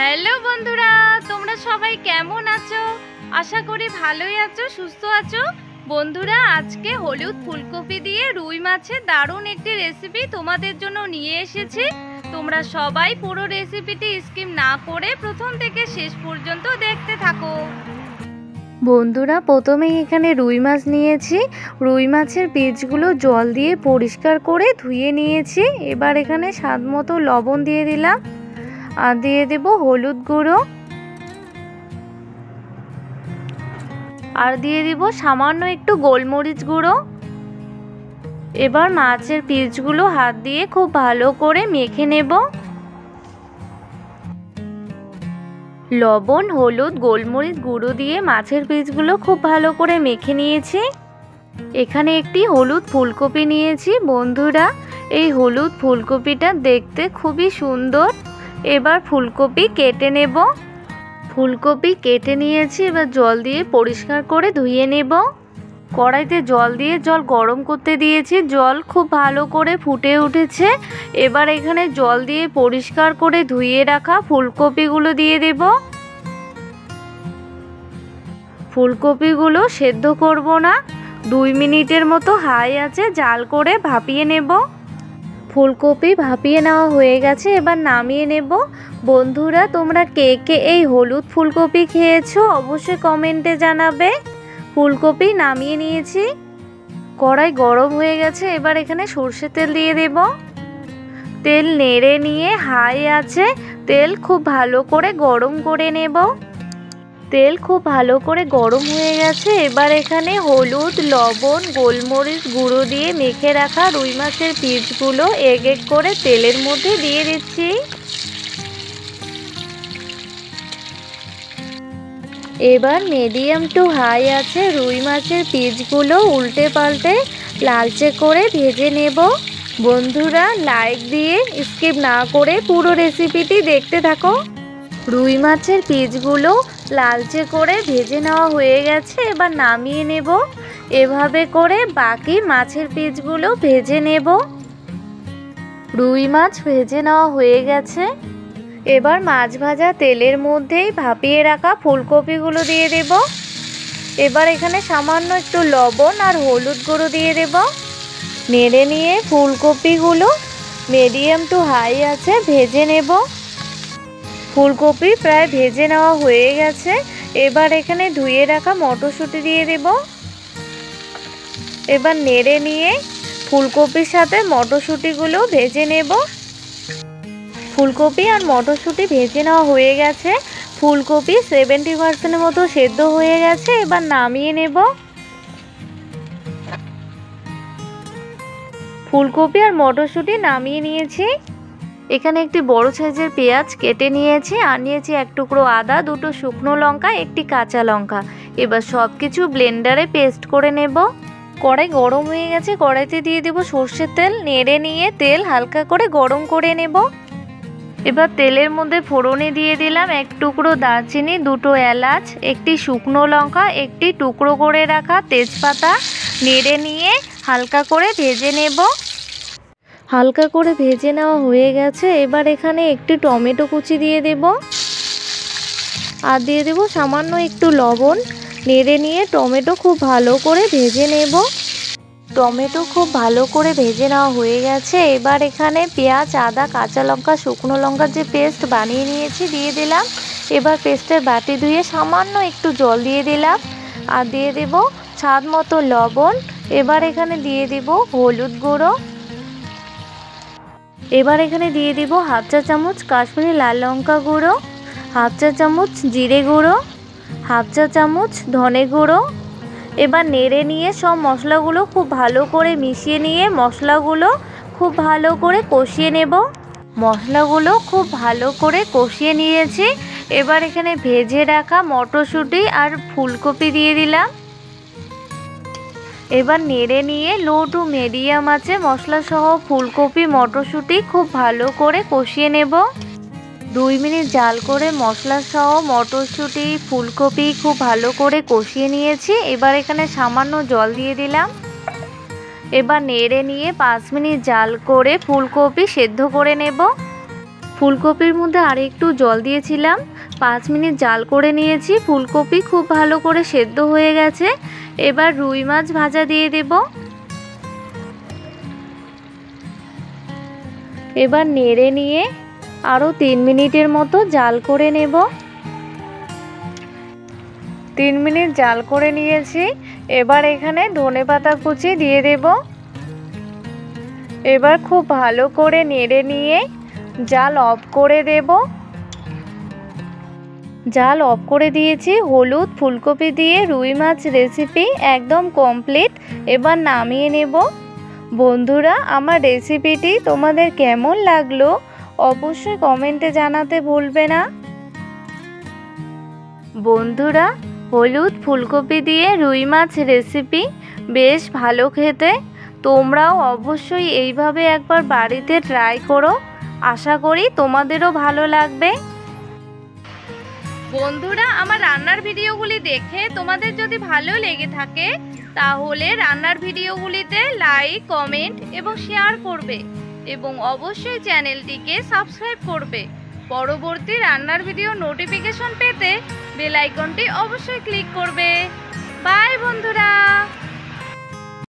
Hello বন্ধুরা, তোমরা সবাই কেমন আছো? আশা করি ভালোই আছো, সুস্থ আছো। বন্ধুরা, আজকে হলুদ ফুলকপি দিয়ে রুই মাছের দারুণ একটি রেসিপি তোমাদের জন্য নিয়ে এসেছি। তোমরা সবাই পুরো রেসিপিটি স্কিপ না করে প্রথম থেকে শেষ পর্যন্ত দেখতে থাকো। বন্ধুরা, প্রথমেই এখানে রুই মাছ নিয়েছি। রুই মাছের পিসগুলো জল দিয়ে পরিষ্কার করে ধুয়ে নিয়েছি। এবার এখানে স্বাদ মতো লবণ দিয়ে দিলাম, আর দিয়ে দেব হলুদ গুঁড়ো, আর দিয়ে দিব সামান্য একটু গোলমরিচ গুঁড়ো। এবার মাছের পিসগুলো হাত দিয়ে খুব ভালো করে মেখে নেব। লবণ, হলুদ, গোলমরিচ গুঁড়ো দিয়ে মাছের পিসগুলো খুব ভালো করে মেখে নিয়েছি। এখানে একটি হলুদ ফুলকপি নিয়েছি। বন্ধুরা, এই হলুদ ফুলকপিটা দেখতে খুবই সুন্দর। এবার ফুলকপি কেটে নেব। ফুলকপি কেটে নিয়েছি, এবার জল দিয়ে পরিষ্কার করে ধুয়ে নেব। কড়াইতে জল দিয়ে জল গরম করতে দিয়েছি। জল খুব ভালো করে ফুটে উঠেছে। এবার এখানে জল দিয়ে পরিষ্কার করে ধুয়ে রাখা ফুলকপিগুলো দিয়ে দেব। ফুলকপিগুলো সেদ্ধ করব না, 2 মিনিটের মতো হাই আঁচে জাল করে ভাপিয়ে নেব। ফুলকপি ভাপিয়ে নেওয়া হয়ে গেছে, এবার নামিয়ে নেব। বন্ধুরা, তোমরা কে কে এই হলুদ ফুলকপি খেয়েছো অবশ্যই কমেন্টে জানাবে। ফুলকপি নামিয়ে নিয়েছি। কড়াই গরম হয়ে গেছে, এবার এখানে সর্ষের তেল দিয়ে দেব। তেল নেড়ে নিয়ে হাই আছে তেল খুব ভালো করে গরম করে নেব। তেল খুব ভালো করে গরম হয়ে গেছে। এবার এখানে হলুদ, লবণ, গোলমরিচ গুঁড়ো দিয়ে মেখে রাখা রুই মাছের পিসগুলো এক এক করে তেলের মধ্যে দিয়ে দিচ্ছি। এবার মিডিয়াম টু হাই আছে রুই মাছের পিসগুলো উল্টে পাল্টে লালচে করে ভেজে নেব। বন্ধুরা, লাইক দিয়ে স্কিপ না করে পুরো রেসিপিটি দেখতে থাকো। রুই মাছের পিসগুলো লালচে করে ভেজে নেওয়া হয়ে গেছে, এবার নামিয়ে নেব। এভাবে করে বাকি মাছের পিসগুলো ভেজে নেব। রুই মাছ ভেজে নেওয়া হয়ে গেছে। এবার মাছ ভাজা তেলের মধ্যেই ভাপিয়ে রাখা ফুলকপিগুলো দিয়ে দেব। এবার এখানে সামান্য একটু লবণ আর হলুদ গুঁড়ো দিয়ে দেব। নেড়ে নিয়ে ফুলকপিগুলো মিডিয়াম টু হাই আছে ভেজে নেব। ফুলকপি প্রায় ভেজে নেওয়া হয়ে গেছে। এবার এখানে ধুয়ে রাখা মটরশুঁটি দিয়ে দেব। এবার নেড়ে নিয়ে ফুলকপির সাথে মটরশুঁটিগুলো ভেজে নেব। ফুলকপি আর মটরশুঁটি ভেজে নেওয়া হয়ে গেছে। ফুলকপি 70% মতো সেদ্ধ হয়ে গেছে। এবার নামিয়ে নেব। ফুলকপি আর মটরশুঁটি নামিয়ে নিয়েছি। এখানে একটি বড় সাইজের পেঁয়াজ কেটে নিয়েছি, আর নিয়েছি 1 টুকরো আদা, 2টো শুকনো লঙ্কা, 1টি কাঁচা লঙ্কা। এবার সব কিছু ব্লেন্ডারে পেস্ট করে নেব। কড়াই গরম হয়ে গেছে, কড়াইতে দিয়ে দেব সর্ষের তেল। নেড়ে নিয়ে তেল হালকা করে গরম করে নেব। এবার তেলের মধ্যে ফোড়নে দিয়ে দিলাম 1 টুকরো দারচিনি, 2টো এলাচ, 1টি শুকনো লঙ্কা, 1টি টুকরো করে রাখা তেজপাতা। নেড়ে নিয়ে হালকা করে ভেজে নেব। হালকা করে ভেজে নেওয়া হয়ে গেছে। এবার এখানে একটি টমেটো কুচি দিয়ে দেব, আর দিয়ে দেব সামান্য একটু লবণ। নেড়ে নিয়ে টমেটো খুব ভালো করে ভেজে নেব। টমেটো খুব ভালো করে ভেজে নেওয়া হয়ে গেছে। এবার এখানে পেঁয়াজ, আদা, কাঁচা লঙ্কা, শুকনো লঙ্কার যে পেস্ট বানিয়ে নিয়েছি দিয়ে দিলাম। এবার পেস্টের বাটি ধুয়ে সামান্য একটু জল দিয়ে দিলাম, আর দিয়ে দেব স্বাদ মতো লবণ। এবার এখানে দিয়ে দেব হলুদ গুঁড়ো। এবার এখানে দিয়ে দিব 1/2 চা চামচ কাশ্মীরি লাল লঙ্কা গুঁড়ো, 1/2 চা চামচ জিরে গুঁড়ো, 1/2 চা চামচ ধনে গুঁড়ো। এবার নেড়ে নিয়ে সব মশলাগুলো খুব ভালো করে মিশিয়ে নিয়ে মশলাগুলো খুব ভালো করে কষিয়ে নেব। মশলাগুলো খুব ভালো করে কষিয়ে নিয়েছি। এবার এখানে ভেজে রাখা মটরশুঁটি আর ফুলকপি দিয়ে দিলাম। এবার নেড়ে নিয়ে লো টু মিডিয়াম আছে মশলা সহ ফুলকপি মটরশুঁটি খুব ভালো করে কষিয়ে নেব। 2 মিনিট জাল করে মশলা সহ মটরশুঁটি ফুলকপি খুব ভালো করে কষিয়ে নিয়েছি। এবার এখানে সামান্য জল দিয়ে দিলাম। এবার নেড়ে নিয়ে 5 মিনিট জাল করে ফুলকপি সেদ্ধ করে নেব। ফুলকপির মধ্যে আর একটু জল দিয়েছিলাম, 5 মিনিট জাল করে নিয়েছি। ফুলকপি খুব ভালো করে সেদ্ধ হয়ে গেছে। এবার রুই মাছ ভাজা দিয়ে দেব। এবার নেড়ে নিয়ে আরও 3 মিনিটের মতো জাল করে নেব। 3 মিনিট জাল করে নিয়েছি। এবার এখানে ধনেপাতা কুচি দিয়ে দেব। এবার খুব ভালো করে নেড়ে নিয়ে জাল অফ করে দেব। জাল অফ করে দিয়েছি। হলুদ ফুলকপি দিয়ে রুই মাছ রেসিপি একদম কমপ্লিট। এবার নামিয়ে নেব। বন্ধুরা, আমার রেসিপিটি তোমাদের কেমন লাগলো অবশ্যই কমেন্টে জানাতে ভুলবে না। বন্ধুরা, হলুদ ফুলকপি দিয়ে রুই মাছ রেসিপি বেশ ভালো খেতে। তোমরাও অবশ্যই এইভাবে একবার বাড়িতে ট্রাই করো। আশা করি তোমাদেরও ভালো লাগবে। বন্ধুরা, আমার রান্নার ভিডিওগুলি দেখে তোমাদের যদি ভালো লেগে থাকে তাহলে রান্নার ভিডিওগুলিতে লাইক, কমেন্ট এবং শেয়ার করবে এবং অবশ্যই চ্যানেলটিকে সাবস্ক্রাইব করবে। পরবর্তী রান্নার ভিডিও নোটিফিকেশন পেতে বেল আইকনটি অবশ্যই ক্লিক করবে। বাই বন্ধুরা।